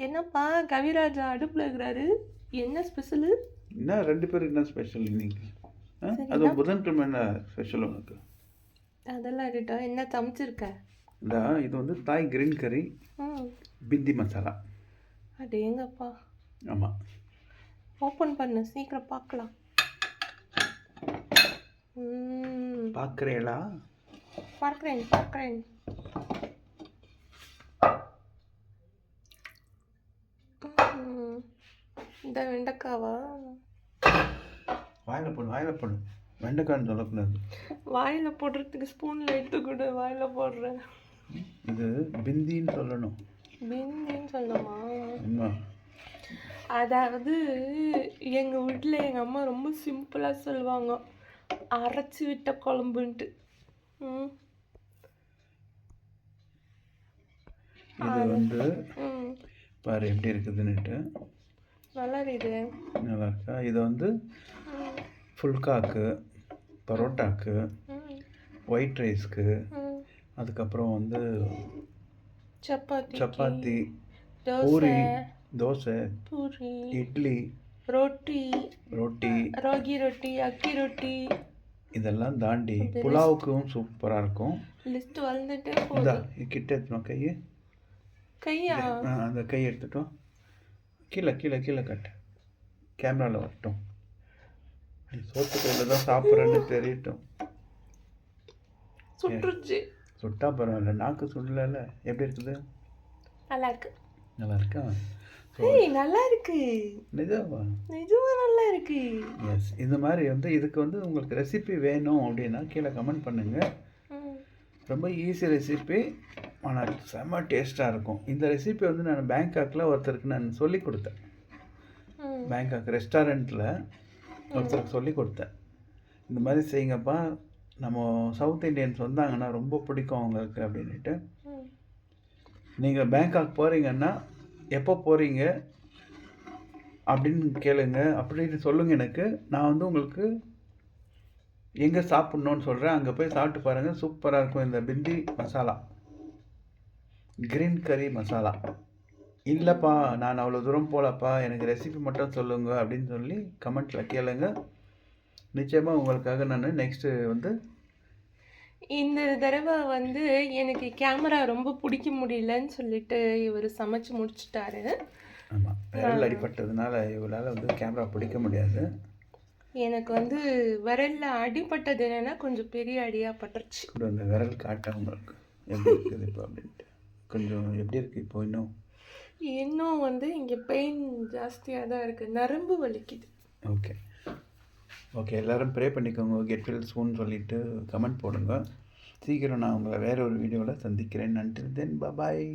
என்னப்பா கவிராஜா அடுப்பில் இருக்கிறாரு? என்ன ஸ்பெஷலு? என்ன 2 பேருக்கு என்ன ஸ்பெஷல் இன்னைக்கு? அது புதன்கிழமை என்ன ஸ்பெஷல் உனக்கு? அதெல்லாம் இருக்கட்டும். என்ன சமைச்சிருக்க? இது வந்து தாய் கிரீன் கறி பிந்தி மசாலா. அடேங்கப்பா. ஆமாம், ஓப்பன் பண்ணு, சீக்கிரம் பார்க்கலாம். பார்க்குறேளா? பார்க்குறேன். இந்த வெண்டைக்காவா? வாயில் போடு. வெண்டைக்கான்னு சொல்லக்கூடாது. வாயில் போடுறதுக்கு ஸ்பூனில் எடுத்துக்கூட வாயில் போடுறேன். இது பிந்தின்னு சொல்லணும். பிந்தின்னு சொல்லணுமா? ஆமாம். அதாவது எங்கள் வீட்டில் எங்கள் அம்மா ரொம்ப சிம்பிளாக சொல்லுவாங்க, அரைச்சி விட்ட குழம்புன்ட்டு. இது வந்து பாரு எப்படி இருக்குதுன்னுட்டு. நல்லா இருக்குது. நல்லா இருக்கா? இது வந்து ஃபுல்காக்கு, பரோட்டாக்கு, ஒயிட் ரைஸ்க்கு, அதுக்கப்புறம் வந்து சப்பாத்தி, பூரி, தோசை, இட்லி, ரொட்டி, ராகி ரொட்டி, அக்கி ரொட்டி, இதெல்லாம் தாண்டி புலாவுக்கும் சூப்பராக இருக்கும். லிஸ்ட் வளர்ந்துட்டே போகுது. கிட்ட எடுத்துனோம் கையா அந்த கை எடுத்துட்டோம். கீழே கட்டு, கேமராவில் வரட்டும். சோத்து கையில் தான் சாப்பிட்றேன்னு தெரியட்டும். சுட்டா பரவாயில்ல, நாக்கு சுடல. எப்படி இருக்குது? நல்லா இருக்கா? நல்லா இருக்கு. நிஜமா நல்லா இருக்கு. எஸ், இந்த மாதிரி வந்து இதுக்கு வந்து உங்களுக்கு ரெசிபி வேணும் அப்படின்னா கீழே கமெண்ட் பண்ணுங்கள். ரொம்ப ஈஸி ரெசிபி, ஆனால் செம்ம டேஸ்ட்டாக இருக்கும். இந்த ரெசிபி வந்து நான் பேங்காக்கில் ஒருத்தருக்கு நான் சொல்லி கொடுத்தேன். பேங்காக் ரெஸ்டாரண்ட்டில் ஒருத்தருக்கு சொல்லி கொடுத்தேன். இந்த மாதிரி செய்யுங்கப்பா, நம்ம சவுத் இண்டியன்ஸ் வந்தாங்கன்னா ரொம்ப பிடிக்கும் அவங்களுக்கு அப்படின்ட்டு. நீங்கள் பேங்காக் போகிறீங்கன்னா எப்போ போகிறீங்க அப்படின்னு கேளுங்க, அப்படின்னு சொல்லுங்கள் எனக்கு. நான் வந்து உங்களுக்கு எங்கே சாப்பிட்ணுன்னு சொல்கிறேன், அங்கே போய் சாப்பிட்டு பாருங்கள். சூப்பராக இருக்கும் இந்த பிந்தி மசாலா, கிரீன் கறி மசாலா. இல்லைப்பா நான் அவ்வளோ தூரம் போகலப்பா, எனக்கு ரெசிபி மட்டும் சொல்லுங்க அப்படின்னு சொல்லி கமெண்ட்டில் கேளுங்க. நிச்சயமாக உங்களுக்காக நான் நெக்ஸ்ட்டு வந்து இந்த தடவை வந்து எனக்கு கேமரா ரொம்ப பிடிக்க முடியலன்னு சொல்லிட்டு இவர் சமைச்சு முடிச்சுட்டாரு. ஆமாம், விரல் அடிப்பட்டதுனால இவரால் வந்து கேமரா பிடிக்க முடியாது. எனக்கு வந்து விரலில் அடிப்பட்டது என்னென்னா கொஞ்சம் பெரிய அடியாக பட்டுருச்சு. அந்த விரல் காட்ட உங்களுக்கு எப்படி இருக்குது இப்போ அப்படின்ட்டு. கொஞ்சம் எப்படி இருக்குது இப்போ? இன்னும் வந்து இங்கே பெயின் ஜாஸ்தியாக தான் இருக்குது, நரம்பு வலிக்குது. ஓகே, எல்லோரும் ப்ரே பண்ணிக்கோங்க. கெட் வெல் சூன் சொல்லிவிட்டு கமெண்ட் போடுங்க. சீக்கிரம் நான் உங்களை வேறு ஒரு வீடியோவில் சந்திக்கிறேன். until then, bye bye.